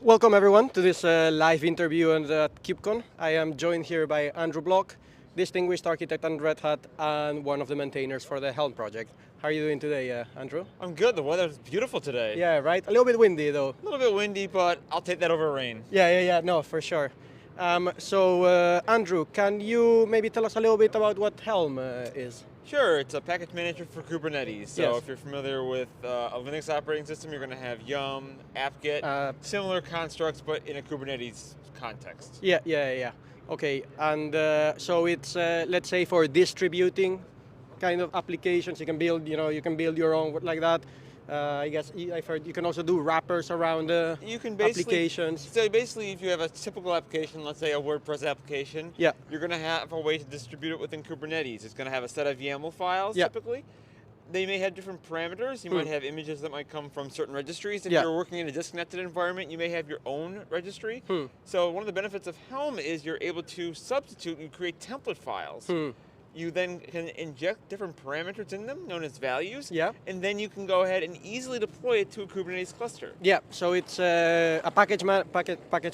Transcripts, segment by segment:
Welcome everyone to this live interview at KubeCon. I am joined here by Andrew Block, distinguished architect on Red Hat and one of the maintainers for the Helm project. How are you doing today, Andrew? I'm good. The weather's beautiful today. Yeah, right? A little bit windy though. A little bit windy, but I'll take that over rain. Yeah, no, for sure. Andrew, can you maybe tell us a little bit about what Helm is? Sure, it's a package manager for Kubernetes. So Yes. if you're familiar with a Linux operating system, you're going to have yum, apt-get, similar constructs, but in a Kubernetes context. Yeah. Okay, and so it's, let's say for distributing kind of applications, you can build, you can build your own like that. I guess I've heard you can also do wrappers around You can basically, applications. So basically, if you have a typical application, let's say a WordPress application, Yeah. you're going to have a way to distribute it within Kubernetes. It's going to have a set of YAML files, Yeah. typically. They may have different parameters. You might have images that might come from certain registries. If Yeah. you're working in a disconnected environment, you may have your own registry. So one of the benefits of Helm is you're able to substitute and create template files. You then can inject different parameters in them, known as values, Yeah. and then you can go ahead and easily deploy it to a Kubernetes cluster. Yeah, so it's a package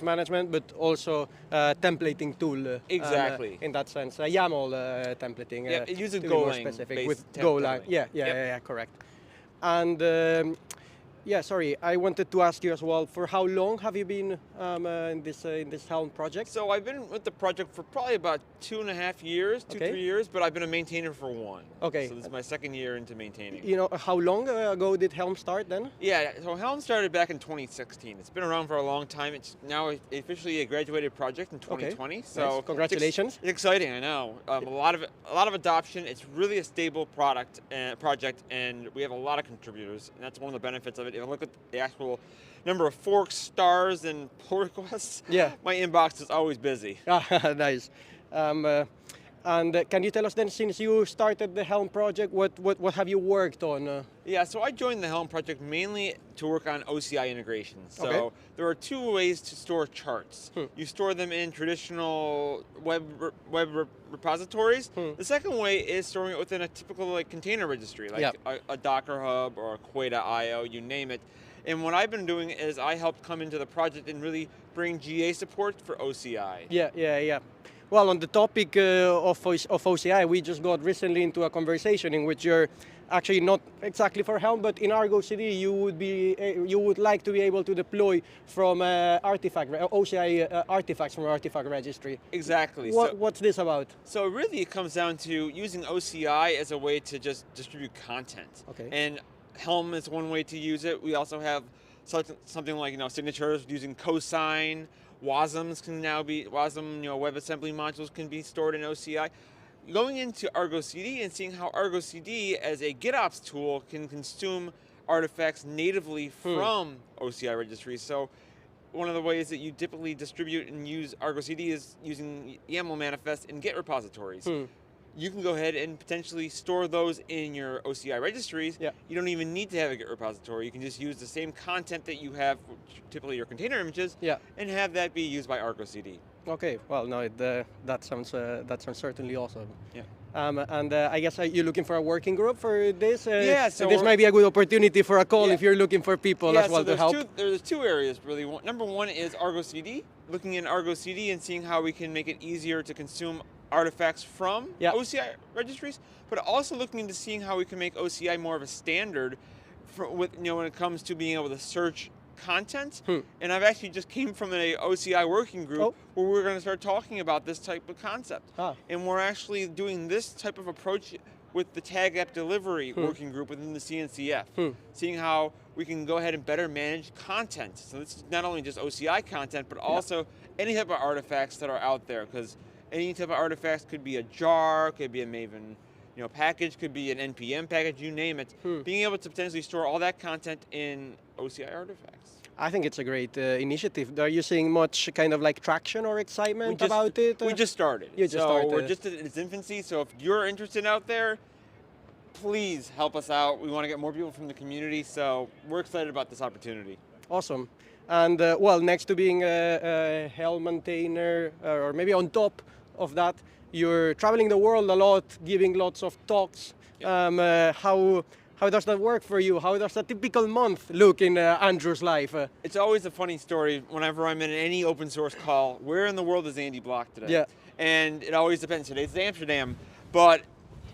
management, but also a templating tool. Exactly. In that sense, YAML templating. Yeah, it uses to be more Golang specific based with Golang. templating. Yeah, correct. And yeah, sorry, I wanted to ask you as well. For how long have you been in this Helm project? So I've been with the project for probably about 2.5 years, 3 years, but I've been a maintainer for 1. Okay. So this is my second year into maintaining. You know, how long ago did Helm start then? Yeah, so Helm started back in 2016. It's been around for a long time. It's now officially a graduated project in 2020. Okay. So nice. Congratulations. It's exciting, I know. A lot of adoption. It's really a stable project, and we have a lot of contributors, and that's one of the benefits of it. If you look at the actual number of forks, stars, and pull requests, Yeah. my inbox is always busy. Nice. Can you tell us then, since you started the Helm project, what have you worked on? Yeah, so I joined the Helm project mainly to work on OCI integration. So Okay. there are 2 ways to store charts. You store them in traditional web repositories. The second way is storing it within a typical container registry, like Yeah. a Docker Hub or a Quata.io, you name it. And what I've been doing is I helped come into the project and really bring GA support for OCI. Yeah. Well, on the topic of OCI, we just got recently into a conversation in which you're actually not exactly for Helm, but in Argo CD, you would like to be able to deploy from OCI artifacts from artifact registry. Exactly. What's this about? So really it comes down to using OCI as a way to just distribute content. Okay. And Helm is one way to use it. We also have something like signatures using cosign. WASMs can now be WebAssembly modules can be stored in OCI. Going into Argo CD and seeing how Argo CD as a GitOps tool can consume artifacts natively from OCI registries. So one of the ways that you typically distribute and use Argo CD is using YAML manifest in Git repositories. You can go ahead and potentially store those in your OCI registries. Yeah. You don't even need to have a Git repository. You can just use the same content that you have, typically your container images, and have that be used by Argo CD. Okay, well, no, that sounds certainly awesome. Yeah. I guess you're looking for a working group for this? Yeah, so this might be a good opportunity for a call if you're looking for people as well to help. There's 2 areas really. Number 1 is Argo CD, looking in Argo CD and seeing how we can make it easier to consume artifacts from OCI registries, but also looking into seeing how we can make OCI more of a standard when it comes to being able to search content. And I've actually just came from an OCI working group where we're going to start talking about this type of concept. And we're actually doing this type of approach with the Tag App Delivery working group within the CNCF, seeing how we can go ahead and better manage content. So this is not only just OCI content, but also any type of artifacts that are out there, because any type of artifacts could be a jar, could be a Maven package, could be an NPM package, you name it. Being able to potentially store all that content in OCI artifacts. I think it's a great initiative. Are you seeing much kind of like traction or excitement about it? We just started. You just started. We're just in its infancy, so if you're interested out there, please help us out. We want to get more people from the community, so we're excited about this opportunity. Awesome. And well, next to being a Helm maintainer, or maybe on top of that, you're traveling the world a lot, giving lots of talks. How How does that work for you? How does a typical month look in Andrew's life? It's always a funny story whenever I'm in any open source call. Where in the world is Andy Block today? Yeah. And it always depends. Today's Amsterdam, but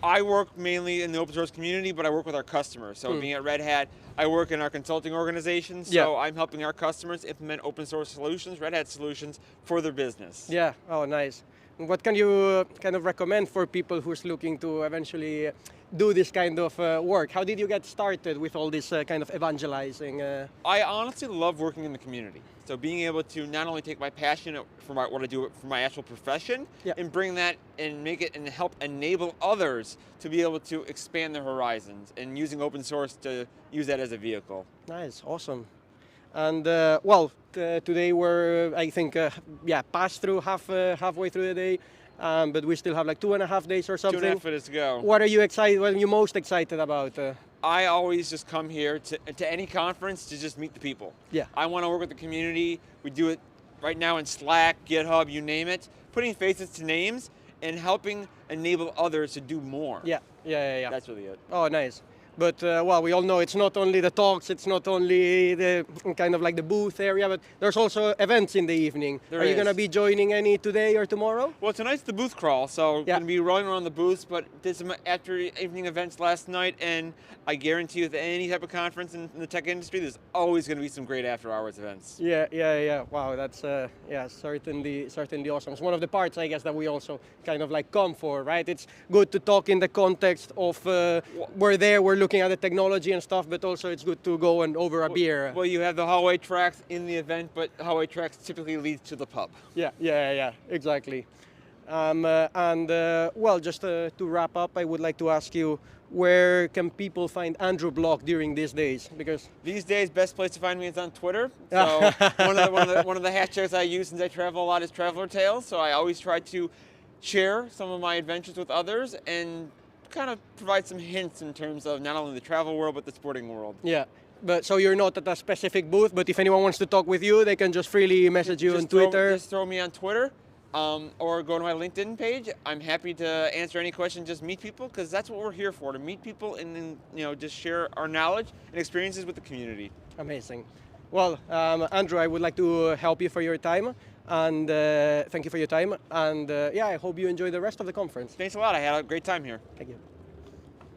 I work mainly in the open source community, but I work with our customers. So being at Red Hat, I work in our consulting organization, so I'm helping our customers implement open source solutions, Red Hat solutions, for their business. Yeah, oh nice. What can you kind of recommend for people who's looking to eventually do this kind of work? How did you get started with all this kind of evangelizing? I honestly love working in the community. So being able to not only take my passion for what I do for my actual profession and bring that and make it and help enable others to be able to expand their horizons and using open source to use that as a vehicle. Nice, awesome. And today we're, I think, past through halfway through the day, but we still have like 2.5 days or something. 2.5 days to go. What are you excited? What are you most excited about? I always just come here to any conference to just meet the people. Yeah. I want to work with the community. We do it right now in Slack, GitHub, you name it. Putting faces to names and helping enable others to do more. Yeah. That's really it. Oh, nice. But we all know it's not only the talks, it's not only the kind of like the booth area, but there's also events in the evening. Are you going to be joining any today or tomorrow? Well, tonight's the booth crawl, so going to be rolling around the booths, but did some after evening events last night, and I guarantee you with any type of conference in the tech industry, there's always going to be some great after hours events. Yeah. Wow, that's certainly awesome. It's one of the parts, I guess, that we also kind of like come for, right? It's good to talk in the context of we're looking at the technology and stuff, but also it's good to go and over a beer. Well, you have the hallway tracks in the event, but hallway tracks typically lead to the pub. Yeah, exactly. Just to wrap up, I would like to ask you, where can people find Andrew Block during these days? Because these days, best place to find me is on Twitter. So one of the hashtags I use since I travel a lot is Traveler Tales. So I always try to share some of my adventures with others and kind of provide some hints in terms of not only the travel world, but the sporting world. Yeah, but so you're not at a specific booth, but if anyone wants to talk with you, they can just freely message you on Twitter. Just throw me on Twitter or go to my LinkedIn page. I'm happy to answer any question, just meet people, because that's what we're here for, to meet people and just share our knowledge and experiences with the community. Amazing. Well, Andrew, I would like to help you for your time. And thank you for your time. And I hope you enjoy the rest of the conference. Thanks a lot. I had a great time here. Thank you.